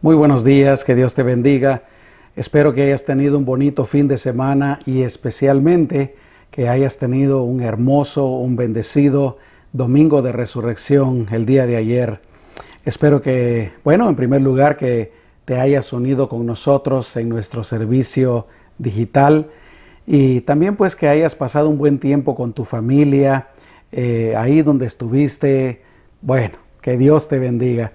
Muy buenos días, que Dios te bendiga. Espero que hayas tenido un bonito fin de semana y especialmente que hayas tenido un hermoso, un bendecido domingo de resurrección el día de ayer. Espero que, en primer lugar, que te hayas unido con nosotros en nuestro servicio digital y también pues que hayas pasado un buen tiempo con tu familia, ahí donde estuviste. Que Dios te bendiga.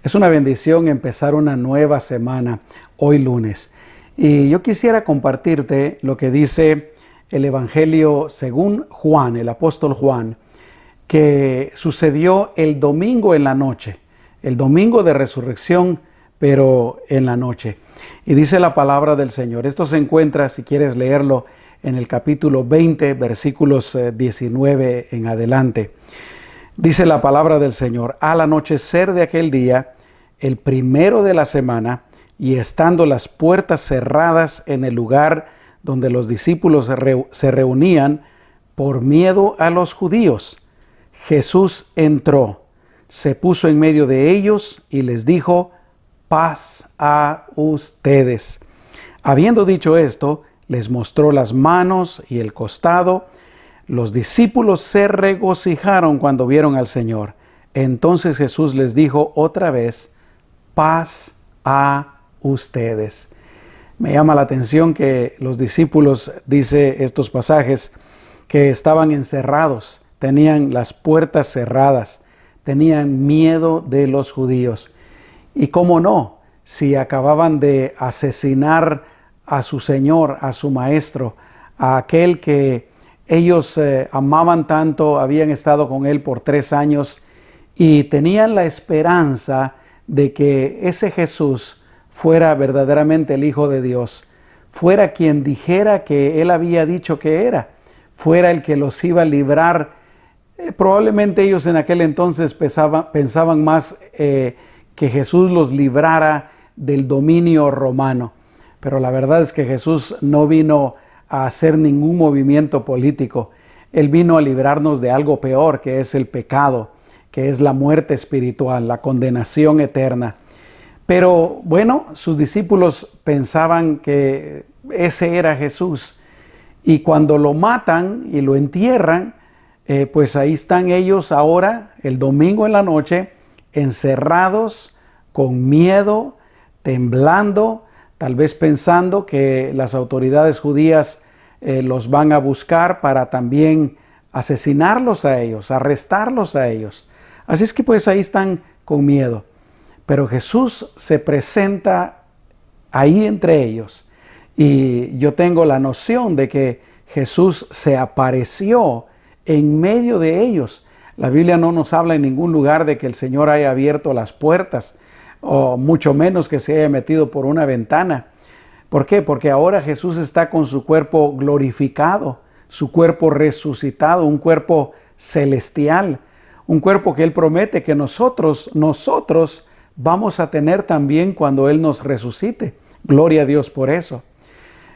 Es una bendición empezar una nueva semana, hoy lunes. Y yo quisiera compartirte lo que dice el Evangelio según Juan, el apóstol Juan, que sucedió el domingo en la noche, el domingo de resurrección, pero en la noche. Y dice la palabra del Señor. Esto se encuentra, si quieres leerlo, en el capítulo 20, versículos 19 en adelante. Dice la palabra del Señor: al anochecer de aquel día, el primero de la semana, y estando las puertas cerradas en el lugar donde los discípulos se reunían por miedo a los judíos, Jesús entró, se puso en medio de ellos y les dijo: paz a ustedes. Habiendo dicho esto, les mostró las manos y el costado. Los discípulos se regocijaron cuando vieron al Señor. Entonces Jesús les dijo otra vez: paz a ustedes. Me llama la atención que los discípulos, dice estos pasajes, que estaban encerrados, tenían las puertas cerradas, tenían miedo de los judíos. Y cómo no, si acababan de asesinar a su Señor, a su Maestro, a aquel que ellos amaban tanto, habían estado con Él por 3 años y tenían la esperanza de que ese Jesús fuera verdaderamente el Hijo de Dios, fuera quien dijera que Él había dicho que era, fuera el que los iba a librar. Probablemente ellos en aquel entonces pensaban más que Jesús los librara del dominio romano. Pero la verdad es que Jesús no vino a hacer ningún movimiento político. Él vino a librarnos de algo peor, que es el pecado, que es la muerte espiritual, la condenación eterna. Pero sus discípulos pensaban que ese era Jesús. Y cuando lo matan y lo entierran, pues ahí están ellos ahora, el domingo en la noche, encerrados, con miedo, temblando, tal vez pensando que las autoridades judías los van a buscar para también asesinarlos a ellos, arrestarlos a ellos. Así es que pues ahí están con miedo. Pero Jesús se presenta ahí entre ellos. Y yo tengo la noción de que Jesús se apareció en medio de ellos. La Biblia no nos habla en ningún lugar de que el Señor haya abierto las puertas, o mucho menos que se haya metido por una ventana. ¿Por qué? Porque ahora Jesús está con su cuerpo glorificado, su cuerpo resucitado, un cuerpo celestial, un cuerpo que Él promete que nosotros vamos a tener también cuando Él nos resucite. Gloria a Dios por eso.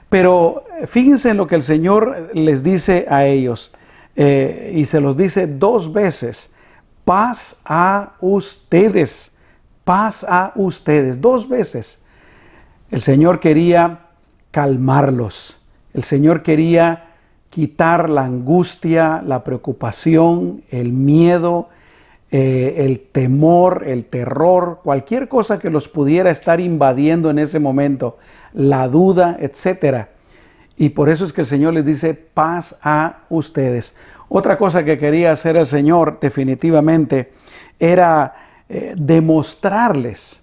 Pero fíjense en lo que el Señor les dice a ellos, y se los dice 2 veces: paz a ustedes. Paz a ustedes, 2 veces. El Señor quería calmarlos. El Señor quería quitar la angustia, la preocupación, el miedo, el temor, el terror, cualquier cosa que los pudiera estar invadiendo en ese momento, la duda, etc. Y por eso es que el Señor les dice: paz a ustedes. Otra cosa que quería hacer el Señor definitivamente era demostrarles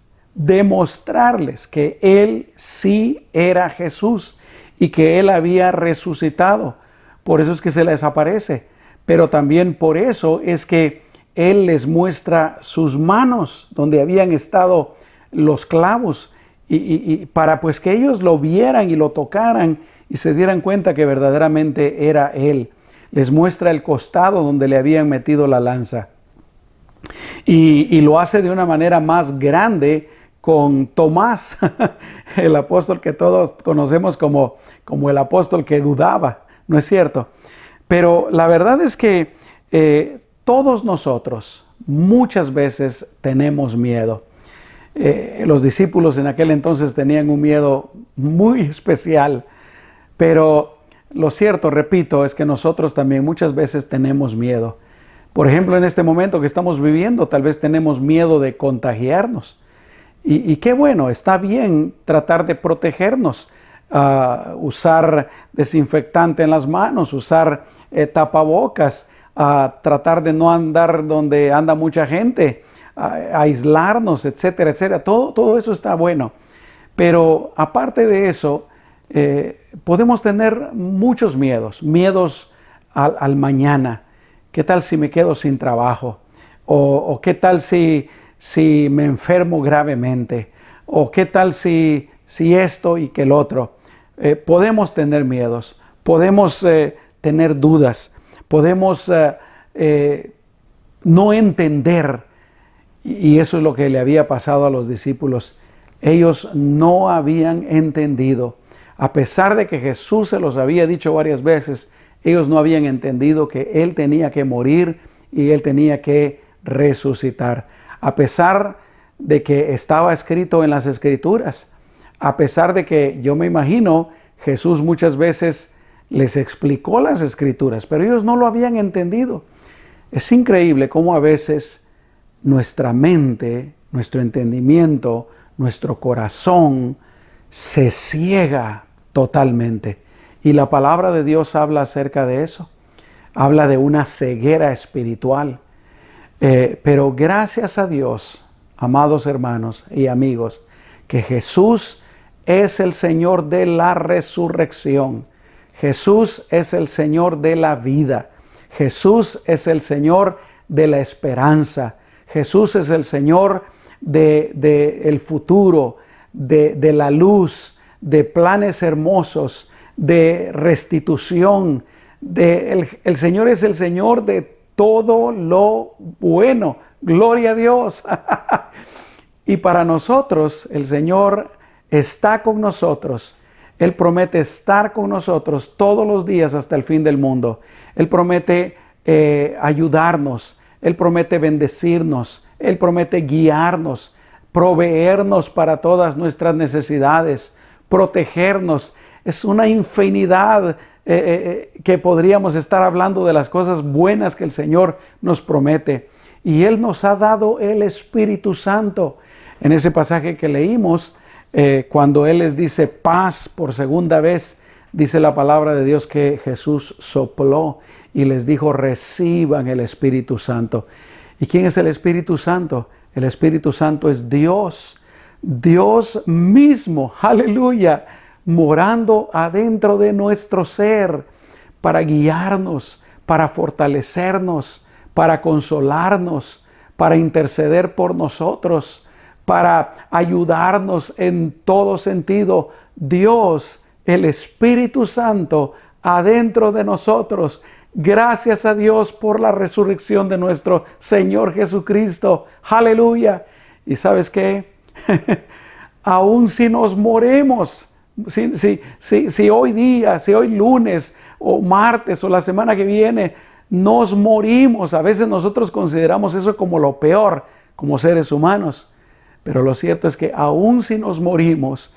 que Él sí era Jesús y que Él había resucitado. Por eso es que se les aparece, pero también por eso es que Él les muestra sus manos donde habían estado los clavos y para pues que ellos lo vieran y lo tocaran y se dieran cuenta que verdaderamente era Él. Les muestra el costado donde le habían metido la lanza. Y lo hace de una manera más grande con Tomás, el apóstol que todos conocemos como el apóstol que dudaba, ¿no es cierto? Pero la verdad es que todos nosotros muchas veces tenemos miedo. Los discípulos en aquel entonces tenían un miedo muy especial, pero lo cierto, repito, es que nosotros también muchas veces tenemos miedo. Por ejemplo, en este momento que estamos viviendo, tal vez tenemos miedo de contagiarnos. Y qué bueno, está bien tratar de protegernos, usar desinfectante en las manos, usar tapabocas, tratar de no andar donde anda mucha gente, aislarnos, etcétera, etcétera. Todo eso está bueno. Pero aparte de eso, podemos tener muchos miedos al mañana. ¿Qué tal si me quedo sin trabajo? ¿O qué tal si me enfermo gravemente? ¿O qué tal si esto y que el otro? Podemos tener miedos, podemos tener dudas, podemos no entender. Y eso es lo que le había pasado a los discípulos. Ellos no habían entendido. A pesar de que Jesús se los había dicho varias veces, ellos no habían entendido que Él tenía que morir y Él tenía que resucitar. A pesar de que estaba escrito en las Escrituras, a pesar de que yo me imagino Jesús muchas veces les explicó las Escrituras, pero ellos no lo habían entendido. Es increíble cómo a veces nuestra mente, nuestro entendimiento, nuestro corazón se ciega totalmente. Y la palabra de Dios habla acerca de eso. Habla de una ceguera espiritual. Pero gracias a Dios, amados hermanos y amigos, que Jesús es el Señor de la resurrección. Jesús es el Señor de la vida. Jesús es el Señor de la esperanza. Jesús es el Señor del futuro, de la luz, de planes hermosos, de restitución. El Señor es el Señor de todo lo bueno. Gloria a Dios. Y para nosotros, el Señor está con nosotros. Él promete estar con nosotros todos los días hasta el fin del mundo. Él promete ayudarnos. Él promete bendecirnos. Él promete guiarnos, proveernos para todas nuestras necesidades, protegernos. Es una infinidad que podríamos estar hablando de las cosas buenas que el Señor nos promete. Y Él nos ha dado el Espíritu Santo. En ese pasaje que leímos, cuando Él les dice paz por segunda vez, dice la palabra de Dios que Jesús sopló y les dijo reciban el Espíritu Santo. ¿Y quién es el Espíritu Santo? El Espíritu Santo es Dios, Dios mismo, aleluya, morando adentro de nuestro ser para guiarnos, para fortalecernos, para consolarnos, para interceder por nosotros, para ayudarnos en todo sentido. Dios, el Espíritu Santo, adentro de nosotros. Gracias a Dios por la resurrección de nuestro Señor Jesucristo. Aleluya. ¿Y sabes qué? Aún si nos moremos, si hoy día, si hoy lunes o martes o la semana que viene nos morimos, a veces nosotros consideramos eso como lo peor como seres humanos. Pero lo cierto es que aún si nos morimos,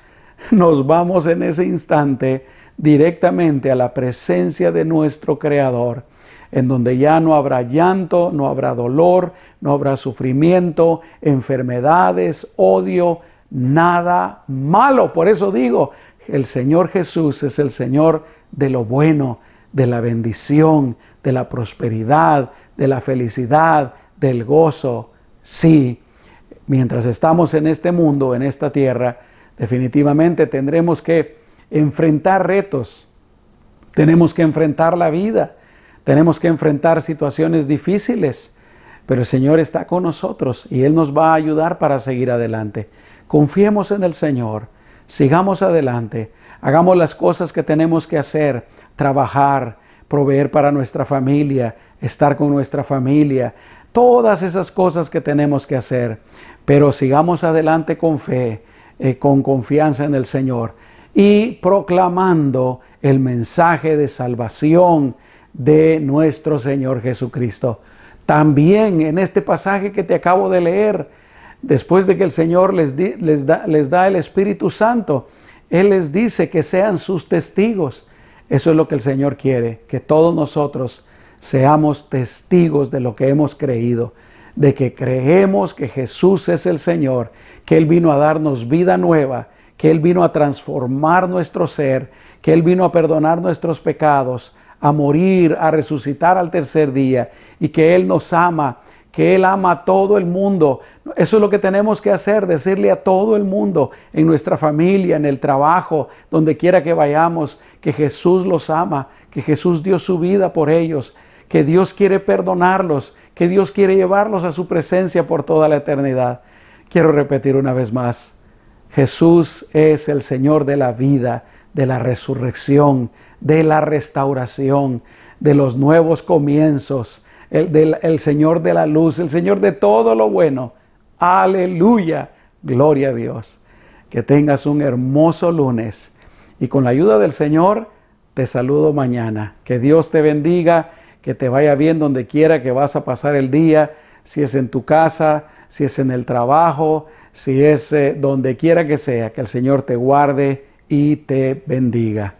nos vamos en ese instante directamente a la presencia de nuestro Creador, en donde ya no habrá llanto, no habrá dolor, no habrá sufrimiento, enfermedades, odio, nada malo. Por eso digo, el Señor Jesús es el Señor de lo bueno, de la bendición, de la prosperidad, de la felicidad, del gozo. Sí, mientras estamos en este mundo, en esta tierra, definitivamente tendremos que enfrentar retos, tenemos que enfrentar la vida, tenemos que enfrentar situaciones difíciles, pero el Señor está con nosotros y Él nos va a ayudar para seguir adelante. Confiemos en el Señor, sigamos adelante, hagamos las cosas que tenemos que hacer, trabajar, proveer para nuestra familia, estar con nuestra familia, todas esas cosas que tenemos que hacer, pero sigamos adelante con fe, con confianza en el Señor y proclamando el mensaje de salvación de nuestro Señor Jesucristo. También en este pasaje que te acabo de leer, Después de que el Señor les da el Espíritu Santo, Él les dice que sean sus testigos. Eso es lo que el Señor quiere, que todos nosotros seamos testigos de lo que hemos creído, de que creemos que Jesús es el Señor, que Él vino a darnos vida nueva, que Él vino a transformar nuestro ser, que Él vino a perdonar nuestros pecados, a morir, a resucitar al tercer día, y que Él nos ama, que Él ama a todo el mundo. Eso es lo que tenemos que hacer, decirle a todo el mundo, en nuestra familia, en el trabajo, donde quiera que vayamos, que Jesús los ama, que Jesús dio su vida por ellos, que Dios quiere perdonarlos, que Dios quiere llevarlos a su presencia por toda la eternidad. Quiero repetir una vez más, Jesús es el Señor de la vida, de la resurrección, de la restauración, de los nuevos comienzos, el Señor de la luz, el Señor de todo lo bueno. Aleluya, gloria a Dios. Que tengas un hermoso lunes y con la ayuda del Señor te saludo mañana. Que Dios te bendiga, que te vaya bien donde quiera que vas a pasar el día, si es en tu casa, si es en el trabajo, si es donde quiera que sea, que el Señor te guarde y te bendiga.